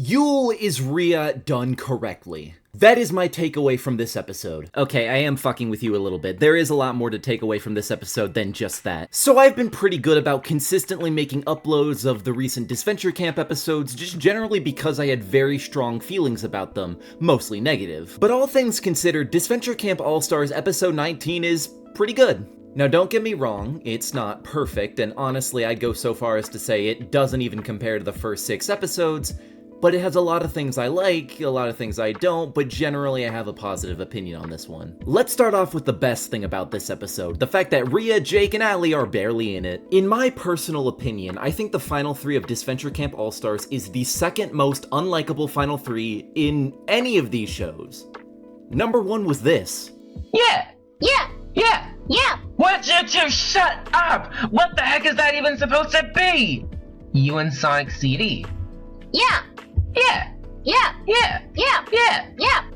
Yule is Rhea done correctly. That is my takeaway from this episode. Okay, I am fucking with you a little bit. There is a lot more to take away from this episode than just that. So I've been pretty good about consistently making uploads of the recent Disventure Camp episodes, just generally because I had very strong feelings about them, mostly negative. But all things considered, Disventure Camp All-Stars episode 19 is pretty good. Now don't get me wrong, it's not perfect, and honestly I'd go so far as to say it doesn't even compare to the first 6 episodes, but it has a lot of things I like, a lot of things I don't, but generally I have a positive opinion on this one. Let's start off with the best thing about this episode, the fact that Rhea, Jake, and Allie are barely in it. In my personal opinion, I think the final 3 of Disventure Camp All-Stars is the second most unlikable final 3 in any of these shows. Number 1 was this. Yeah! Would you two shut up? What the heck is that even supposed to be? You and Sonic CD. Yeah.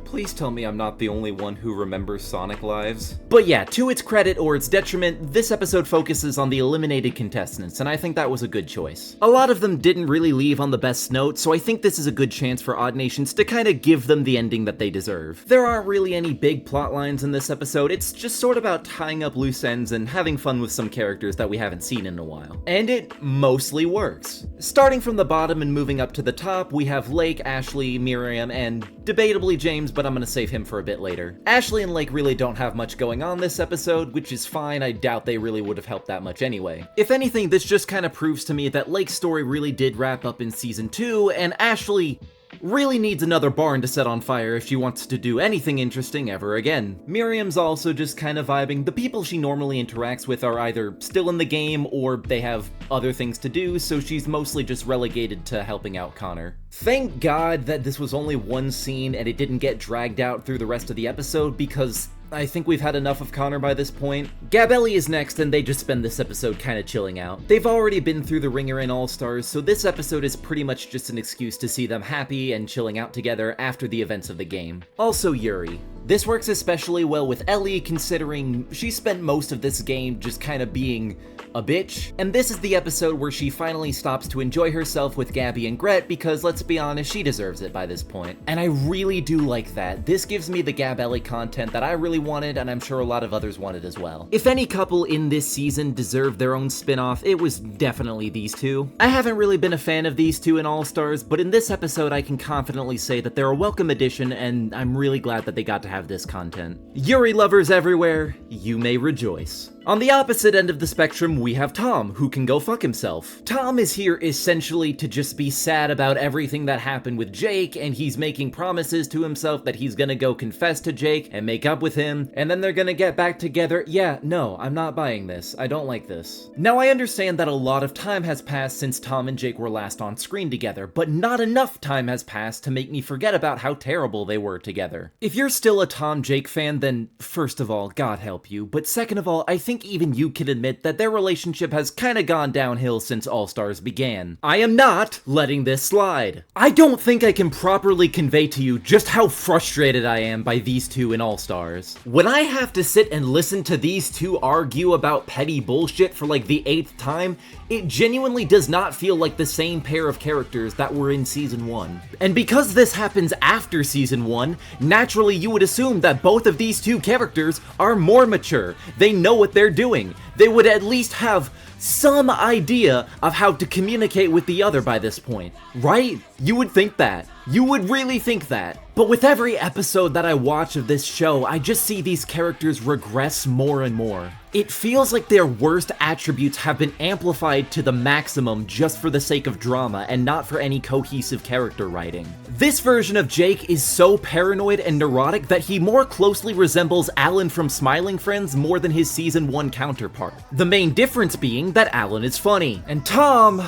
Please tell me I'm not the only one who remembers Sonic Lives. But yeah, to its credit or its detriment, this episode focuses on the eliminated contestants, and I think that was a good choice. A lot of them didn't really leave on the best note, so I think this is a good chance for Oddnations to kinda give them the ending that they deserve. There aren't really any big plot lines in this episode, it's just sort of about tying up loose ends and having fun with some characters that we haven't seen in a while. And it mostly works. Starting from the bottom and moving up to the top, we have Lake, Ashley, Miriam, and debatably James, but I'm gonna save him for a bit later. Ashley and Lake really don't have much going on this episode, which is fine. I doubt they really would have helped that much anyway. If anything, this just kind of proves to me that Lake's story really did wrap up in season 2, and Ashley really needs another barn to set on fire if she wants to do anything interesting ever again. Miriam's also just kind of vibing. The people she normally interacts with are either still in the game or they have other things to do, so she's mostly just relegated to helping out Connor. Thank God that this was only one scene and it didn't get dragged out through the rest of the episode, because I think we've had enough of Connor by this point. Gabby and Ellie is next, and they just spend this episode kinda chilling out. They've already been through the ringer in All-Stars, so this episode is pretty much just an excuse to see them happy and chilling out together after the events of the game. Also Yuri. This works especially well with Ellie, considering she spent most of this game just kinda being a bitch, and this is the episode where she finally stops to enjoy herself with Gabby and Gret, because let's be honest, she deserves it by this point. And I really do like that. This gives me the Gab Ellie content that I really wanted, and I'm sure a lot of others wanted as well. If any couple in this season deserved their own spin-off, it was definitely these two. I haven't really been a fan of these two in All-Stars, but in this episode I can confidently say that they're a welcome addition, and I'm really glad that they got to have this content. Yuri lovers everywhere, you may rejoice. On the opposite end of the spectrum, we have Tom, who can go fuck himself. Tom is here essentially to just be sad about everything that happened with Jake, and he's making promises to himself that he's gonna go confess to Jake and make up with him, and then they're gonna get back together. Yeah, no, I'm not buying this. I don't like this. Now, I understand that a lot of time has passed since Tom and Jake were last on screen together, but not enough time has passed to make me forget about how terrible they were together. If you're still a Tom-Jake fan, then first of all, God help you, but second of all, I think even you can admit that their relationship has kinda gone downhill since All-Stars began. I am not letting this slide. I don't think I can properly convey to you just how frustrated I am by these two in All-Stars. When I have to sit and listen to these two argue about petty bullshit for like the 8th time, it genuinely does not feel like the same pair of characters that were in Season 1. And because this happens after Season 1, naturally you would assume that both of these two characters are more mature. They know what they're doing. They would at least have some idea of how to communicate with the other by this point, right? You would think that. You would really think that. But with every episode that I watch of this show, I just see these characters regress more and more. It feels like their worst attributes have been amplified to the maximum just for the sake of drama and not for any cohesive character writing. This version of Jake is so paranoid and neurotic that he more closely resembles Alan from Smiling Friends more than his Season 1 counterpart. The main difference being that Alan is funny. And Tom...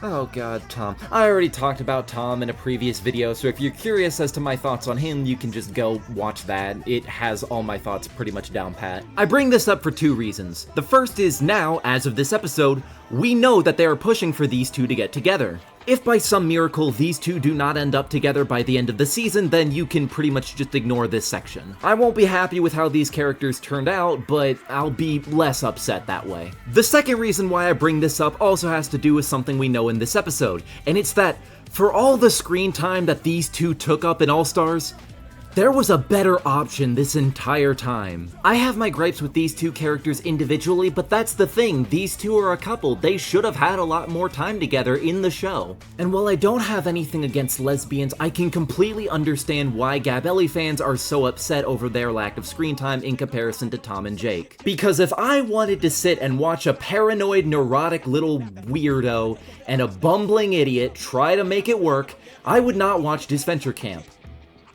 oh god, Tom. I already talked about Tom in a previous video, so if you're curious as to my thoughts on him, you can just go watch that. It has all my thoughts pretty much down pat. I bring this up for 2 reasons. The first is now, as of this episode, we know that they are pushing for these two to get together. If by some miracle these two do not end up together by the end of the season, then you can pretty much just ignore this section. I won't be happy with how these characters turned out, but I'll be less upset that way. The second reason why I bring this up also has to do with something we know in this episode, and it's that for all the screen time that these two took up in All-Stars, there was a better option this entire time. I have my gripes with these two characters individually, but that's the thing, these two are a couple, they should have had a lot more time together in the show. And while I don't have anything against lesbians, I can completely understand why Gab Ellie fans are so upset over their lack of screen time in comparison to Tom and Jake. Because if I wanted to sit and watch a paranoid, neurotic little weirdo and a bumbling idiot try to make it work, I would not watch Disventure Camp.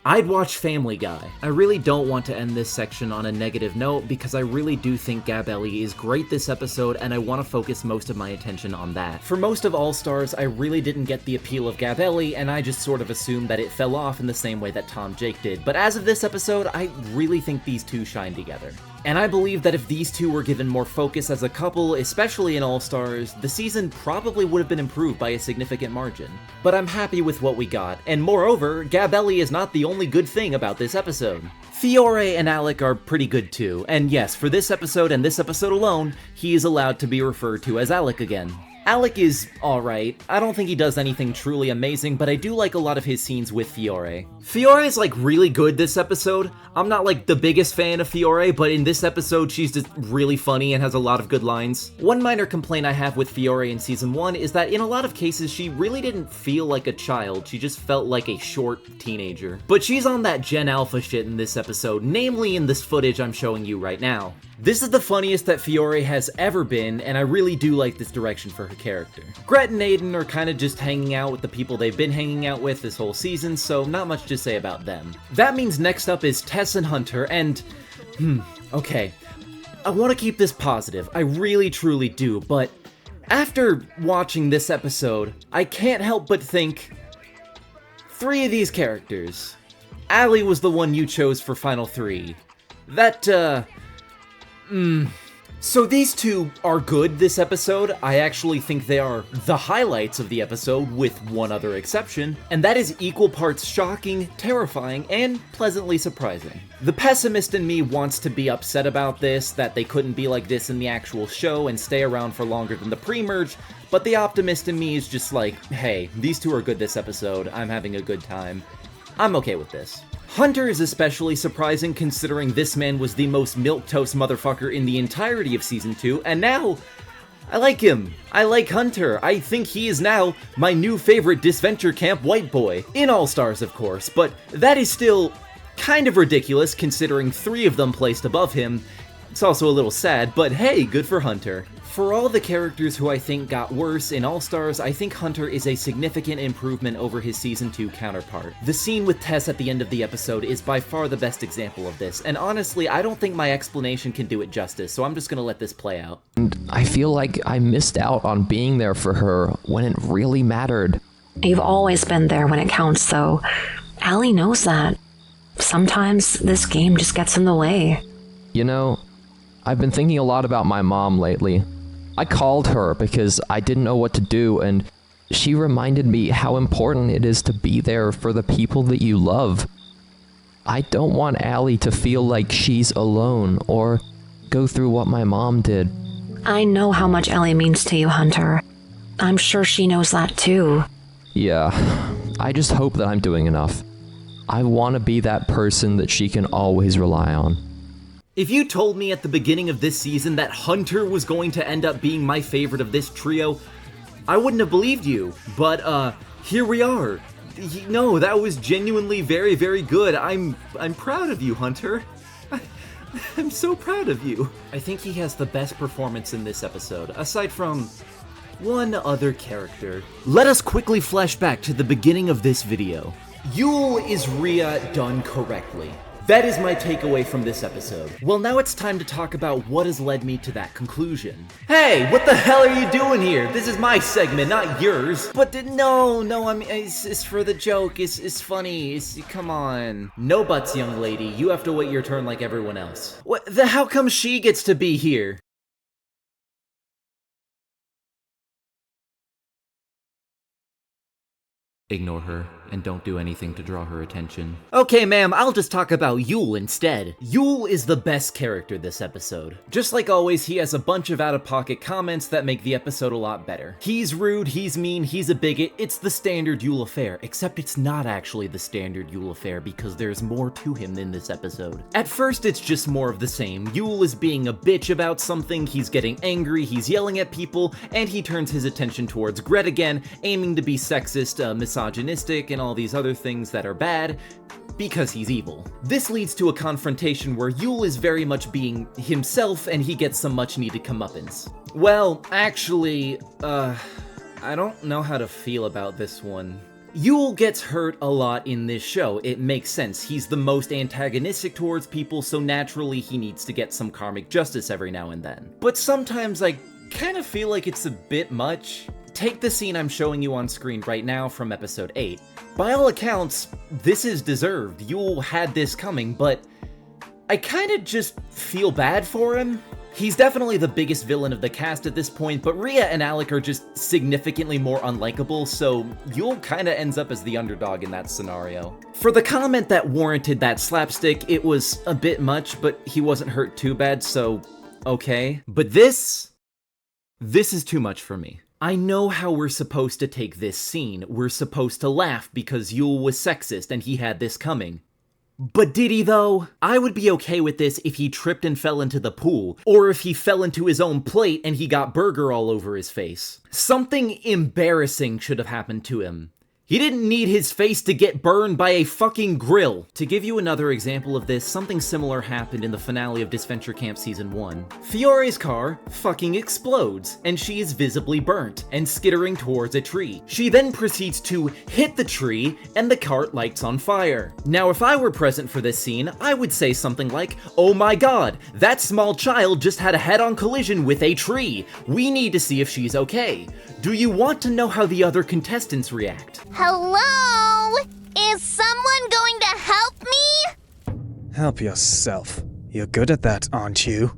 I'd watch Family Guy. I really don't want to end this section on a negative note because I really do think Gab Ellie is great this episode and I want to focus most of my attention on that. For most of All-Stars, I really didn't get the appeal of Gab Ellie and I just sort of assumed that it fell off in the same way that Tom Jake did, but as of this episode, I really think these two shine together. And I believe that if these two were given more focus as a couple, especially in All-Stars, the season probably would have been improved by a significant margin. But I'm happy with what we got, and moreover, Gab Ellie is not the only good thing about this episode. Fiore and Alec are pretty good too, and yes, for this episode and this episode alone, he is allowed to be referred to as Alec again. Alec is alright. I don't think he does anything truly amazing, but I do like a lot of his scenes with Fiore. Fiore is like really good this episode. I'm not like the biggest fan of Fiore, but in this episode she's just really funny and has a lot of good lines. One minor complaint I have with Fiore in season 1 is that in a lot of cases she really didn't feel like a child, she just felt like a short teenager. But she's on that Gen Alpha shit in this episode, namely in this footage I'm showing you right now. This is the funniest that Fiore has ever been, and I really do like this direction for her character. Gret and Aiden are kind of just hanging out with the people they've been hanging out with this whole season, so not much to say about them. That means next up is Tess and Hunter, and okay. I want to keep this positive, I really truly do, but after watching this episode, I can't help but think, 3 of these characters. Allie was the one you chose for Final 3. So these two are good this episode. I actually think they are the highlights of the episode with one other exception, and that is equal parts shocking, terrifying, and pleasantly surprising. The pessimist in me wants to be upset about this, that they couldn't be like this in the actual show and stay around for longer than the pre-merge, but the optimist in me is just like, hey, these two are good this episode, I'm having a good time. I'm okay with this. Hunter is especially surprising considering this man was the most milquetoast motherfucker in the entirety of Season 2, and now, I like him. I like Hunter. I think he is now my new favorite Disventure Camp white boy. In All-Stars, of course, but that is still kind of ridiculous considering 3 of them placed above him. It's also a little sad, but hey, good for Hunter. For all the characters who I think got worse in All-Stars, I think Hunter is a significant improvement over his Season 2 counterpart. The scene with Tess at the end of the episode is by far the best example of this, and honestly, I don't think my explanation can do it justice, so I'm just gonna let this play out. And I feel like I missed out on being there for her when it really mattered. You've always been there when it counts, though. Allie knows that. Sometimes this game just gets in the way. You know, I've been thinking a lot about my mom lately. I called her because I didn't know what to do, and she reminded me how important it is to be there for the people that you love. I don't want Allie to feel like she's alone or go through what my mom did. I know how much Ellie means to you, Hunter. I'm sure she knows that too. Yeah, I just hope that I'm doing enough. I want to be that person that she can always rely on. If you told me at the beginning of this season that Hunter was going to end up being my favorite of this trio, I wouldn't have believed you, but here we are. No, that was genuinely very, very good. I'm proud of you, Hunter. I'm so proud of you. I think he has the best performance in this episode, aside from one other character. Let us quickly flash back to the beginning of this video. Yule is Rhea done correctly. That is my takeaway from this episode. Well, now it's time to talk about what has led me to that conclusion. Hey, what the hell are you doing here? This is my segment, not yours. But no, I mean, it's for the joke. It's funny. Come on. No buts, young lady. You have to wait your turn like everyone else. How come she gets to be here? Ignore her, and don't do anything to draw her attention. Okay, ma'am, I'll just talk about Yule instead. Yule is the best character this episode. Just like always, he has a bunch of out-of-pocket comments that make the episode a lot better. He's rude, he's mean, he's a bigot, it's the standard Yule affair, except it's not actually the standard Yule affair because there's more to him in this episode. At first, it's just more of the same. Yule is being a bitch about something, he's getting angry, he's yelling at people, and he turns his attention towards Gret again, aiming to be sexist, misogynistic, and all these other things that are bad, because he's evil. This leads to a confrontation where Yule is very much being himself and he gets some much needed comeuppance. Well, actually, I don't know how to feel about this one. Yule gets hurt a lot in this show. It makes sense. He's the most antagonistic towards people, so naturally he needs to get some karmic justice every now and then. But sometimes I kind of feel like it's a bit much. Take the scene I'm showing you on screen right now from episode 8. By all accounts, this is deserved. Yule had this coming, but I kinda just feel bad for him. He's definitely the biggest villain of the cast at this point, but Rhea and Alec are just significantly more unlikable, so Yule kinda ends up as the underdog in that scenario. For the comment that warranted that slapstick, it was a bit much, but he wasn't hurt too bad, so okay. But this is too much for me. I know how we're supposed to take this scene. We're supposed to laugh because Yule was sexist and he had this coming. But did he though? I would be okay with this if he tripped and fell into the pool, or if he fell into his own plate and he got burger all over his face. Something embarrassing should have happened to him. He didn't need his face to get burned by a fucking grill. To give you another example of this, something similar happened in the finale of Disventure Camp Season 1. Fiore's car fucking explodes, and she is visibly burnt and skittering towards a tree. She then proceeds to hit the tree, and the cart lights on fire. Now, if I were present for this scene, I would say something like, "Oh my god, that small child just had a head-on collision with a tree. We need to see if she's okay." Do you want to know how the other contestants react? Hello? Is someone going to help me? Help yourself. You're good at that, aren't you?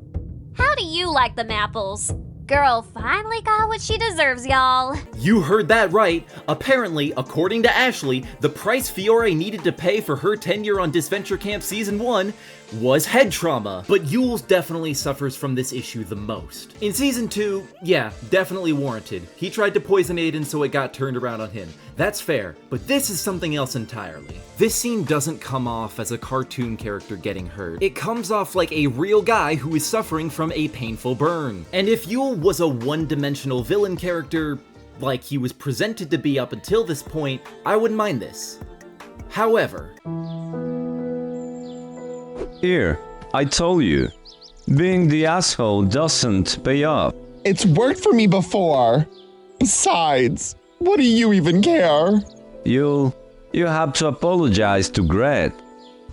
How do you like them apples? Girl finally got what she deserves, y'all. You heard that right. Apparently, according to Ashley, the price Fiore needed to pay for her tenure on Disventure Camp Season 1 was head trauma. But Yule definitely suffers from this issue the most. In Season 2, yeah, definitely warranted. He tried to poison Aiden so it got turned around on him. That's fair, but this is something else entirely. This scene doesn't come off as a cartoon character getting hurt. It comes off like a real guy who is suffering from a painful burn. And if Yule was a one-dimensional villain character, like he was presented to be up until this point, I wouldn't mind this. However... Here, I told you. Being the asshole doesn't pay off. It's worked for me before. Besides, what do you even care? You have to apologize to Gret.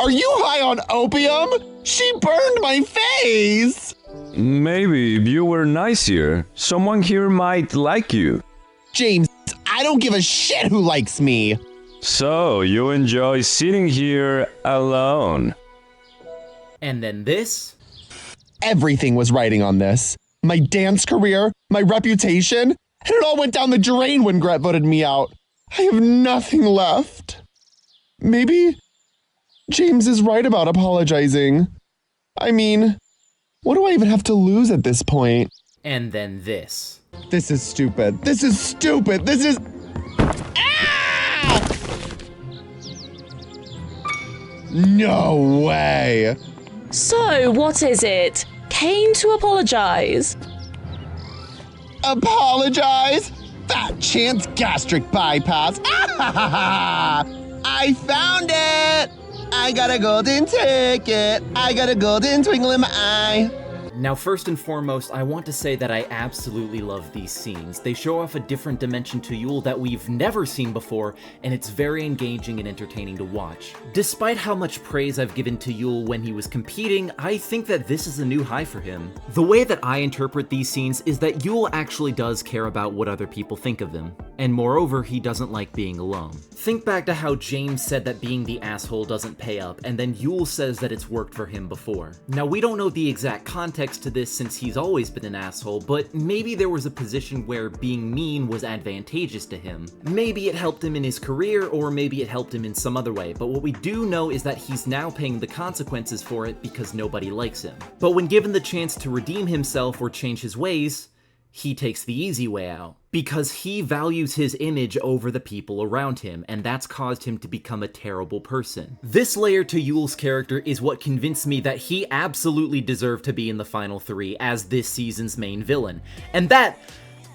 Are you high on opium? She burned my face! Maybe if you were nicer, someone here might like you. James, I don't give a shit who likes me. So, you enjoy sitting here alone. And then this? Everything was riding on this. My dance career, my reputation, and it all went down the drain when Gret voted me out. I have nothing left. Maybe James is right about apologizing. I mean, what do I even have to lose at this point? And then this. This is stupid. This is stupid. This is... Ah! No way. So, what is it? Came to apologize. Apologize? Fat chance gastric bypass. I found it. I got a golden ticket. I got a golden twinkle in my eye. Now, first and foremost, I want to say that I absolutely love these scenes. They show off a different dimension to Yule that we've never seen before, and it's very engaging and entertaining to watch. Despite how much praise I've given to Yule when he was competing, I think that this is a new high for him. The way that I interpret these scenes is that Yule actually does care about what other people think of him, and moreover, he doesn't like being alone. Think back to how James said that being the asshole doesn't pay up, and then Yule says that it's worked for him before. Now, we don't know the exact context context to this since he's always been an asshole, but maybe there was a position where being mean was advantageous to him. Maybe it helped him in his career, or maybe it helped him in some other way, but what we do know is that he's now paying the consequences for it because nobody likes him. But when given the chance to redeem himself or change his ways, he takes the easy way out, because he values his image over the people around him, and that's caused him to become a terrible person. This layer to Yule's character is what convinced me that he absolutely deserved to be in the final 3 as this season's main villain. And that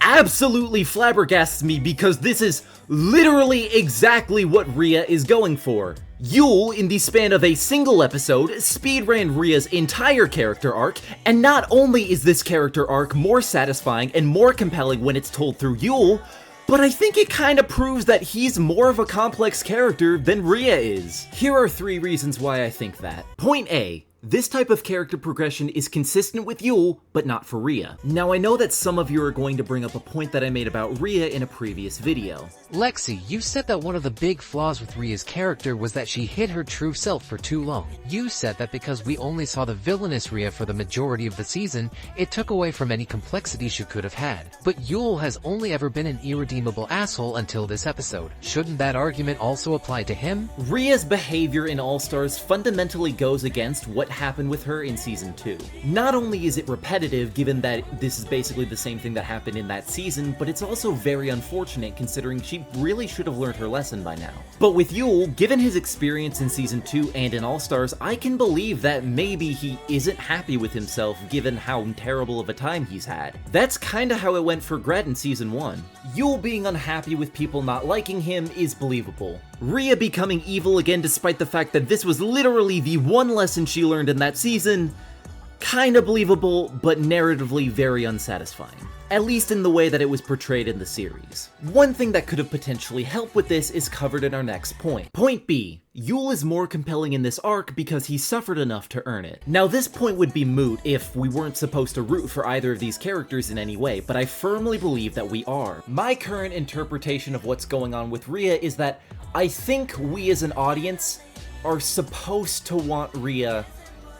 absolutely flabbergasts me because this is literally exactly what Rhea is going for. Yule, in the span of a single episode, speedran Rhea's entire character arc, and not only is this character arc more satisfying and more compelling when it's told through Yule, but I think it kinda proves that he's more of a complex character than Rhea is. Here are 3 reasons why I think that. Point A. This type of character progression is consistent with Yule, but not for Rhea. Now I know that some of you are going to bring up a point that I made about Rhea in a previous video. Lexi, you said that one of the big flaws with Rhea's character was that she hid her true self for too long. You said that because we only saw the villainous Rhea for the majority of the season, it took away from any complexity she could have had. But Yule has only ever been an irredeemable asshole until this episode. Shouldn't that argument also apply to him? Rhea's behavior in All-Stars fundamentally goes against what happened with her in Season 2. Not only is it repetitive, given that this is basically the same thing that happened in that season, but it's also very unfortunate considering she really should have learned her lesson by now. But with Yule, given his experience in Season 2 and in All-Stars, I can believe that maybe he isn't happy with himself given how terrible of a time he's had. That's kinda how it went for Gret in Season 1. Yule being unhappy with people not liking him is believable. Rhea becoming evil again despite the fact that this was literally the one lesson she learned in that season, kinda believable, but narratively very unsatisfying. At least in the way that it was portrayed in the series. One thing that could have potentially helped with this is covered in our next point. Point B. Yule is more compelling in this arc because he suffered enough to earn it. Now this point would be moot if we weren't supposed to root for either of these characters in any way, but I firmly believe that we are. My current interpretation of what's going on with Rhea is that I think we as an audience are supposed to want Rhea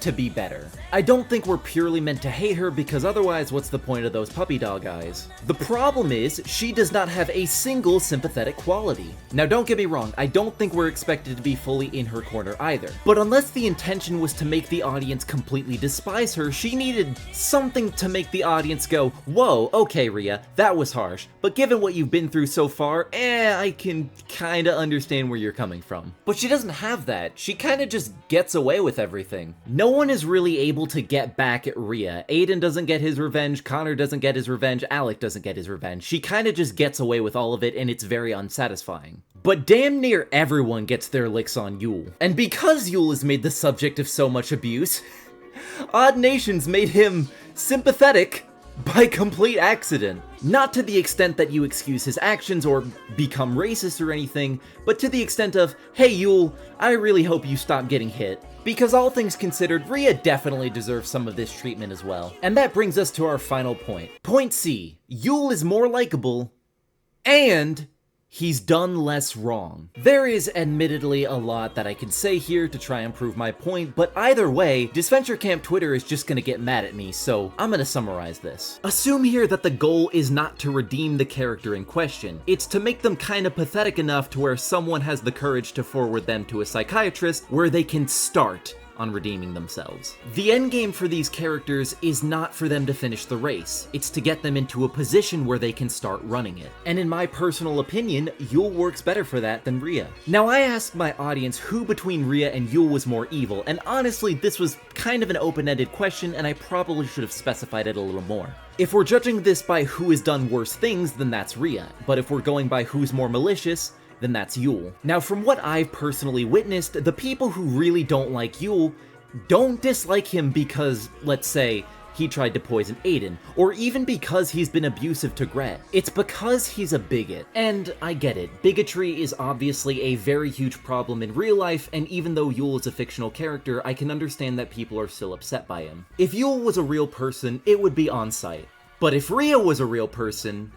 to be better. I don't think we're purely meant to hate her because otherwise what's the point of those puppy dog eyes? The problem is, she does not have a single sympathetic quality. Now don't get me wrong, I don't think we're expected to be fully in her corner either. But unless the intention was to make the audience completely despise her, she needed something to make the audience go, whoa, okay Rhea, that was harsh, but given what you've been through so far, I can kinda understand where you're coming from. But she doesn't have that, she kinda just gets away with everything. No one is really able to get back at Rhea. Aiden doesn't get his revenge, Connor doesn't get his revenge, Alec doesn't get his revenge. She kinda just gets away with all of it and it's very unsatisfying. But damn near everyone gets their licks on Yule. And because Yule is made the subject of so much abuse, Oddnations made him sympathetic by complete accident. Not to the extent that you excuse his actions or become racist or anything, but to the extent of, hey Yule, I really hope you stop getting hit. Because all things considered, Rhea definitely deserves some of this treatment as well. And that brings us to our final point. Point C. Yule is more likable, and he's done less wrong. There is admittedly a lot that I can say here to try and prove my point, but either way, Disventure Camp Twitter is just gonna get mad at me, so I'm gonna summarize this. Assume here that the goal is not to redeem the character in question, it's to make them kinda pathetic enough to where someone has the courage to forward them to a psychiatrist where they can start on redeeming themselves. The endgame for these characters is not for them to finish the race, it's to get them into a position where they can start running it. And in my personal opinion, Yule works better for that than Rhea. Now I asked my audience who between Rhea and Yule was more evil, and honestly this was kind of an open-ended question and I probably should have specified it a little more. If we're judging this by who has done worse things, then that's Rhea, but if we're going by who's more malicious, then that's Yule. Now from what I've personally witnessed, the people who really don't like Yule don't dislike him because, let's say, he tried to poison Aiden, or even because he's been abusive to Gret. It's because he's a bigot. And I get it, bigotry is obviously a very huge problem in real life, and even though Yule is a fictional character, I can understand that people are still upset by him. If Yule was a real person, it would be on site. But if Rhea was a real person,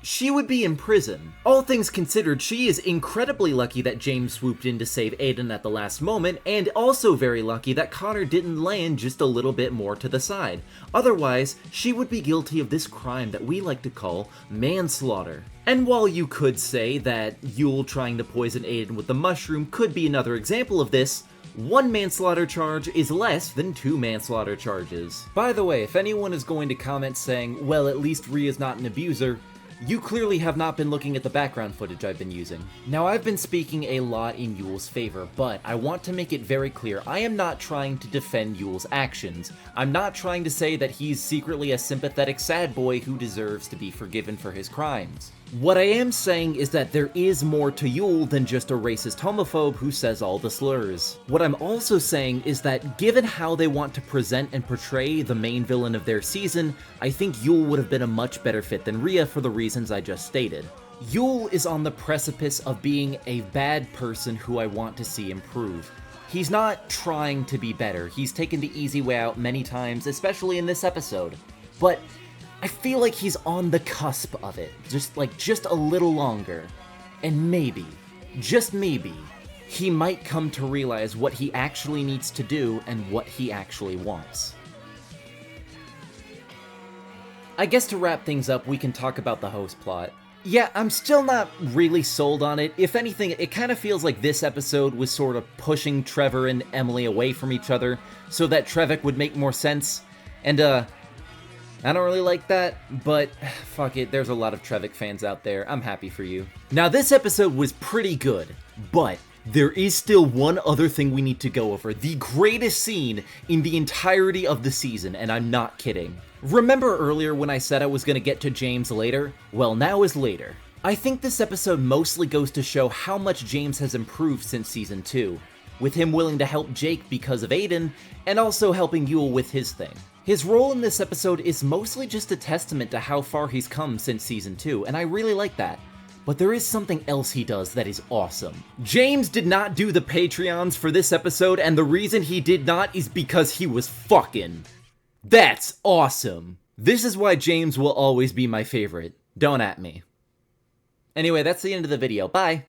she would be in prison. All things considered, she is incredibly lucky that James swooped in to save Aiden at the last moment, and also very lucky that Connor didn't land just a little bit more to the side. Otherwise, she would be guilty of this crime that we like to call manslaughter. And while you could say that Yule trying to poison Aiden with the mushroom could be another example of this, one manslaughter charge is less than 2 manslaughter charges. By the way, if anyone is going to comment saying, well, at least Rhea's not an abuser, you clearly have not been looking at the background footage I've been using. Now, I've been speaking a lot in Yule's favor, but I want to make it very clear, I am not trying to defend Yule's actions. I'm not trying to say that he's secretly a sympathetic sad boy who deserves to be forgiven for his crimes. What I am saying is that there is more to Yule than just a racist homophobe who says all the slurs. What I'm also saying is that given how they want to present and portray the main villain of their season, I think Yule would have been a much better fit than Rhea for the reasons I just stated. Yule is on the precipice of being a bad person who I want to see improve. He's not trying to be better, he's taken the easy way out many times, especially in this episode. But I feel like he's on the cusp of it, just a little longer. And maybe, just maybe, he might come to realize what he actually needs to do and what he actually wants. I guess to wrap things up, we can talk about the host plot. Yeah, I'm still not really sold on it. If anything, it kind of feels like this episode was sort of pushing Trevor and Emily away from each other so that Trevik would make more sense. And, I don't really like that, but fuck it, there's a lot of Trevik fans out there. I'm happy for you. Now, this episode was pretty good, but there is still one other thing we need to go over. The greatest scene in the entirety of the season, and I'm not kidding. Remember earlier when I said I was gonna get to James later? Well, now is later. I think this episode mostly goes to show how much James has improved since Season 2, with him willing to help Jake because of Aiden, and also helping Yule with his thing. His role in this episode is mostly just a testament to how far he's come since Season 2, and I really like that. But there is something else he does that is awesome. James did not do the Patreons for this episode, and the reason he did not is because he was fucking. That's awesome. This is why James will always be my favorite. Don't at me. Anyway, that's the end of the video. Bye!